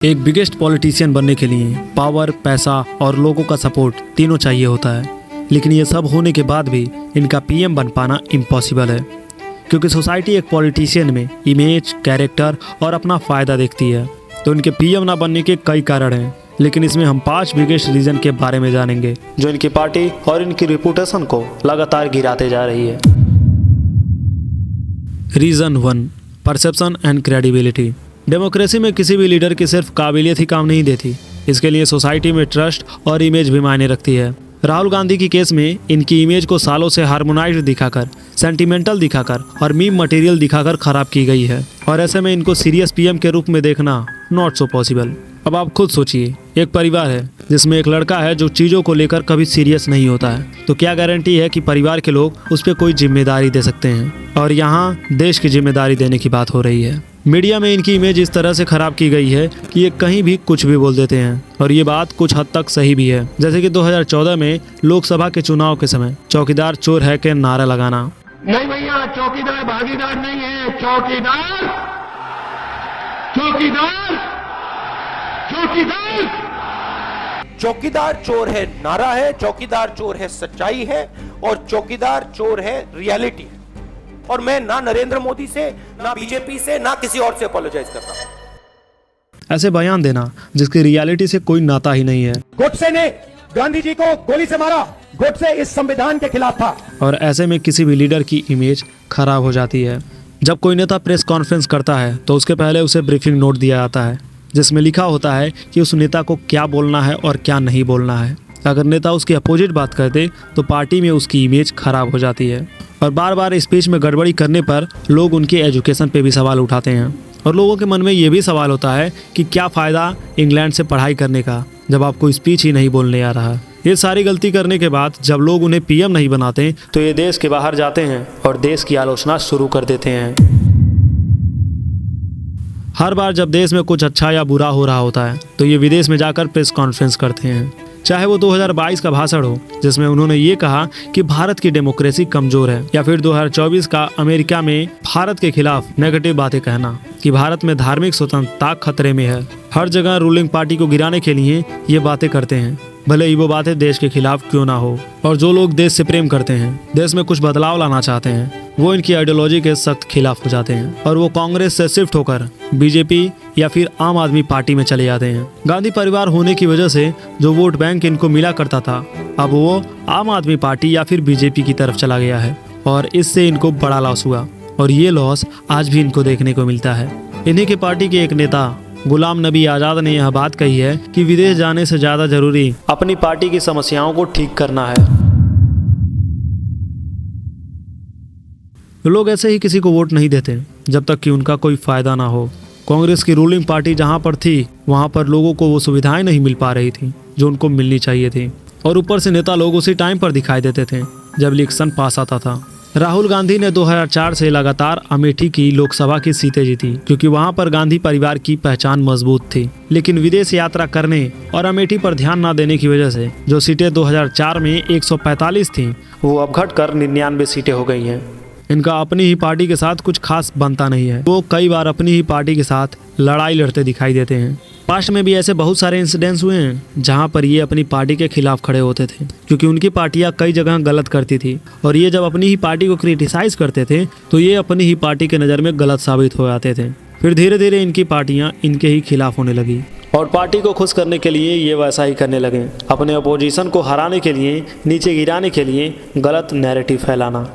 एक biggest politician बनने के लिए पावर, पैसा और लोगों का सपोर्ट तीनों चाहिए होता है। लेकिन ये सब होने के बाद भी इनका पीएम बन पाना इम्पॉसिबल है, क्योंकि सोसाइटी एक पॉलिटिशियन में इमेज, कैरेक्टर और अपना फ़ायदा देखती है। तो इनके पीएम ना बनने के कई कारण हैं, लेकिन इसमें हम 5 बिगेस्ट रीज़न के बारे में जानेंगे जो इनकी पार्टी और इनकी रिपूटेशन को लगातार गिराते जा रही है। Reason 1, perception and credibility. Democracy में किसी भी लीडर की सिर्फ काबिलियत ही काम नहीं देती, इसके लिए सोसाइटी में ट्रस्ट और इमेज भी मायने रखती है। राहुल गांधी की केस में इनकी इमेज को सालों से हार्मोनाइज्ड दिखाकर, सेंटिमेंटल दिखाकर और मीम मटेरियल दिखाकर खराब की गई है, और ऐसे में इनको सीरियस पीएम के रूप में देखना नॉट सो पॉसिबल। अब आप खुद सोचिए, एक परिवार है जिसमें एक लड़का है जो चीज़ों को लेकर कभी सीरियस नहीं होता है, तो क्या गारंटी है कि परिवार के लोग उस पर कोई जिम्मेदारी दे सकते हैं। और यहाँ देश की जिम्मेदारी देने की बात हो रही है। मीडिया में इनकी इमेज इस तरह से खराब की गई है कि ये कहीं भी कुछ भी बोल देते हैं, और ये बात कुछ हद तक सही भी है। जैसे कि 2014 में लोकसभा के चुनाव के समय चौकीदार चोर है के नारा लगाना। नहीं भैया, चौकीदार भागीदार नहीं है, चौकीदार चौकीदार चौकीदार चौकीदार चोर है नारा है, चौकीदार चोर है सच्चाई है, और चौकीदार चोर है रियलिटी है। और मैं ना नरेंद्र मोदी से, ना बीजेपी से, ना किसी और से अपोलोजाइज करता हूं। ऐसे बयान देना जिसकी रियलिटी से कोई नाता ही नहीं है। गोडसे ने गांधी जी को गोली से मारा, गोडसे इस संविधान के खिलाफ था। और ऐसे में किसी भी लीडर की इमेज खराब हो जाती है। जब कोई नेता प्रेस कॉन्फ्रेंस करता है तो उसके पहले उसे ब्रीफिंग नोट दिया जाता है, जिसमें लिखा होता है कि उस नेता को क्या बोलना है और क्या नहीं बोलना है। अगर नेता उसकी अपोजिट बात कर दे तो पार्टी में उसकी इमेज खराब हो जाती है, और बार बार स्पीच में गड़बड़ी करने पर लोग उनके एजुकेशन पे भी सवाल उठाते हैं। और लोगों के मन में ये भी सवाल होता है कि क्या फ़ायदा इंग्लैंड से पढ़ाई करने का जब आपको स्पीच ही नहीं बोलने आ रहा। ये सारी गलती करने के बाद जब लोग उन्हें पीएम नहीं बनाते तो ये देश के बाहर जाते हैं और देश की आलोचना शुरू कर देते हैं। हर बार जब देश में कुछ अच्छा या बुरा हो रहा होता है तो ये विदेश में जाकर प्रेस कॉन्फ्रेंस करते हैं। चाहे वो 2022 का भाषण हो जिसमें उन्होंने ये कहा कि भारत की डेमोक्रेसी कमजोर है, या फिर 2024 का अमेरिका में भारत के खिलाफ नेगेटिव बातें कहना कि भारत में धार्मिक स्वतंत्रता खतरे में है। हर जगह रूलिंग पार्टी को गिराने के लिए ये बातें करते हैं, भले ही वो बातें देश के खिलाफ क्यों ना हो। और जो लोग देश से प्रेम करते हैं, देश में कुछ बदलाव लाना चाहते हैं, वो इनकी आइडियोलॉजी के सख्त खिलाफ हो जाते हैं, और वो कांग्रेस से शिफ्ट होकर बीजेपी या फिर आम आदमी पार्टी में चले जाते हैं। गांधी परिवार होने की वजह से जो वोट बैंक इनको मिला करता था, अब वो आम आदमी पार्टी या फिर बीजेपी की तरफ चला गया है, और इससे इनको बड़ा लॉस हुआ। और ये लॉस आज भी इनको देखने को मिलता है। इन्हीं की पार्टी के एक नेता गुलाम नबी आज़ाद ने यह बात कही है कि विदेश जाने से ज़्यादा जरूरी अपनी पार्टी की समस्याओं को ठीक करना है। लोग ऐसे ही किसी को वोट नहीं देते जब तक कि उनका कोई फ़ायदा ना हो। कांग्रेस की रूलिंग पार्टी जहां पर थी वहां पर लोगों को वो सुविधाएं नहीं मिल पा रही थी जो उनको मिलनी चाहिए थी, और ऊपर से नेता लोग उसी टाइम पर दिखाई देते थे जब इलेक्शन पास आता था। राहुल गांधी ने 2004 से लगातार अमेठी की लोकसभा की सीटें जीती, क्योंकि वहां पर गांधी परिवार की पहचान मजबूत थी। लेकिन विदेश यात्रा करने और अमेठी पर ध्यान न देने की वजह से जो सीटें 2004 में 145 थीं, वो अब घटकर 99 सीटें हो गई हैं। इनका अपनी ही पार्टी के साथ कुछ खास बनता नहीं है। वो कई बार अपनी ही पार्टी के साथ लड़ाई लड़ते दिखाई देते हैं। पास्ट में भी ऐसे बहुत सारे इंसिडेंट्स हुए हैं जहां पर ये अपनी पार्टी के खिलाफ खड़े होते थे, क्योंकि उनकी पार्टियां कई जगह गलत करती थी, और ये जब अपनी ही पार्टी को क्रिटिसाइज करते थे तो ये अपनी ही पार्टी के नज़र में गलत साबित हो जाते थे। फिर धीरे धीरे इनकी पार्टियां इनके ही खिलाफ होने लगी, और पार्टी को खुश करने के लिए ये वैसा ही करने लगे। अपने अपोजिशन को हराने के लिए, नीचे गिराने के लिए गलत नैरेटिव फैलाना।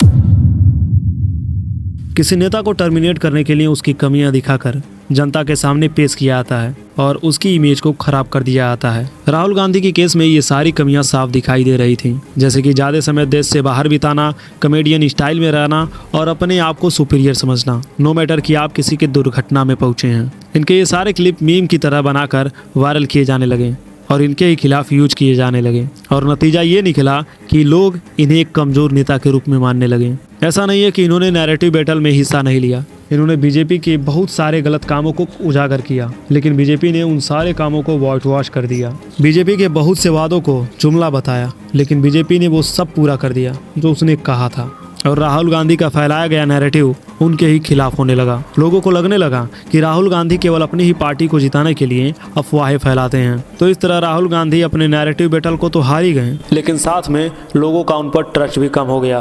किसी नेता को टर्मिनेट करने के लिए उसकी कमियां दिखाकर जनता के सामने पेश किया जाता है और उसकी इमेज को खराब कर दिया जाता है। राहुल गांधी की केस में ये सारी कमियां साफ दिखाई दे रही थी, जैसे कि ज़्यादा समय देश से बाहर बिताना, कॉमेडियन स्टाइल में रहना और अपने आप को सुपीरियर समझना, नो मैटर कि आप किसी की दुर्घटना में पहुंचे हैं। इनके ये सारे क्लिप मीम की तरह बनाकर वायरल किए जाने लगे और इनके ही खिलाफ यूज किए जाने लगे, और नतीजा ये निकला कि लोग इन्हें एक कमज़ोर नेता के रूप में मानने लगे। ऐसा नहीं है कि इन्होंने नैरेटिव बैटल में हिस्सा नहीं लिया, इन्होंने बीजेपी के बहुत सारे गलत कामों को उजागर किया, लेकिन बीजेपी ने उन सारे कामों को व्हाइट वॉश कर दिया। बीजेपी के बहुत से वादों को जुमला बताया, लेकिन बीजेपी ने वो सब पूरा कर दिया जो उसने कहा था। और राहुल गांधी का फैलाया गया नैरेटिव उनके ही खिलाफ होने लगा। लोगों को लगने लगा कि राहुल गांधी केवल अपनी ही पार्टी को जिताने के लिए अफवाहें फैलाते हैं। तो इस तरह राहुल गांधी अपने नैरेटिव बैटल को तो हार ही गए, लेकिन साथ में लोगों का उन पर ट्रस्ट भी कम हो गया।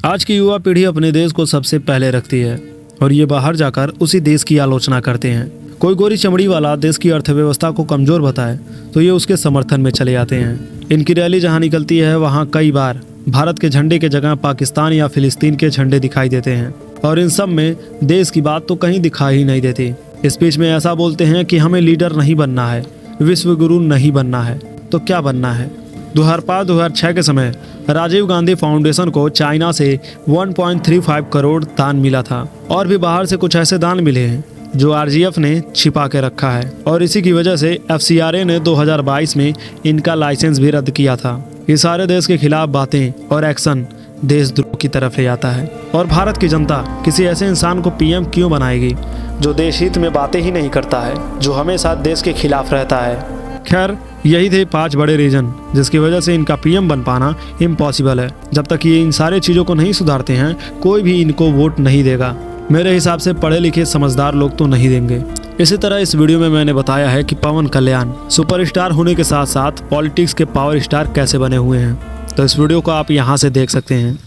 आज की युवा पीढ़ी अपने देश को सबसे पहले रखती है और ये बाहर जाकर उसी देश की आलोचना करते हैं। कोई गोरी चमड़ी वाला देश की अर्थव्यवस्था को कमजोर बताए तो ये उसके समर्थन में चले जाते हैं। इनकी रैली जहां निकलती है वहां कई बार भारत के झंडे के जगह पाकिस्तान या फिलिस्तीन के झंडे दिखाई देते हैं और इन सब में देश की बात तो कहीं दिखाई ही नहीं देती। स्पीच में ऐसा बोलते हैं कि हमें लीडर नहीं बनना है, विश्व गुरु नहीं बनना है, तो क्या बनना है। 2005-2006 के समय राजीव गांधी फाउंडेशन को चाइना से 1.35 करोड़ दान मिला था और भी बाहर से कुछ ऐसे दान मिले हैं जो आरजीएफ ने छिपा के रखा है और इसी की वजह से एफसीआरए ने 2022 में इनका लाइसेंस भी रद्द किया था। ये सारे देश के खिलाफ बातें और एक्शन देशद्रोह की तरफ ले जाता है और भारत की जनता किसी ऐसे इंसान को पीएम क्यों बनाएगी जो देश हित में बातें ही नहीं करता है, जो हमेशा देश के खिलाफ रहता है। खैर, यही थे 5 बड़े रीजन जिसकी वजह से इनका पीएम बन पाना इम्पॉसिबल है। जब तक ये इन सारे चीज़ों को नहीं सुधारते हैं कोई भी इनको वोट नहीं देगा। मेरे हिसाब से पढ़े लिखे समझदार लोग तो नहीं देंगे। इसी तरह इस वीडियो में मैंने बताया है कि पवन कल्याण सुपरस्टार होने के साथ साथ पॉलिटिक्स के पावर स्टार कैसे बने हुए हैं, तो इस वीडियो को आप यहाँ से देख सकते हैं।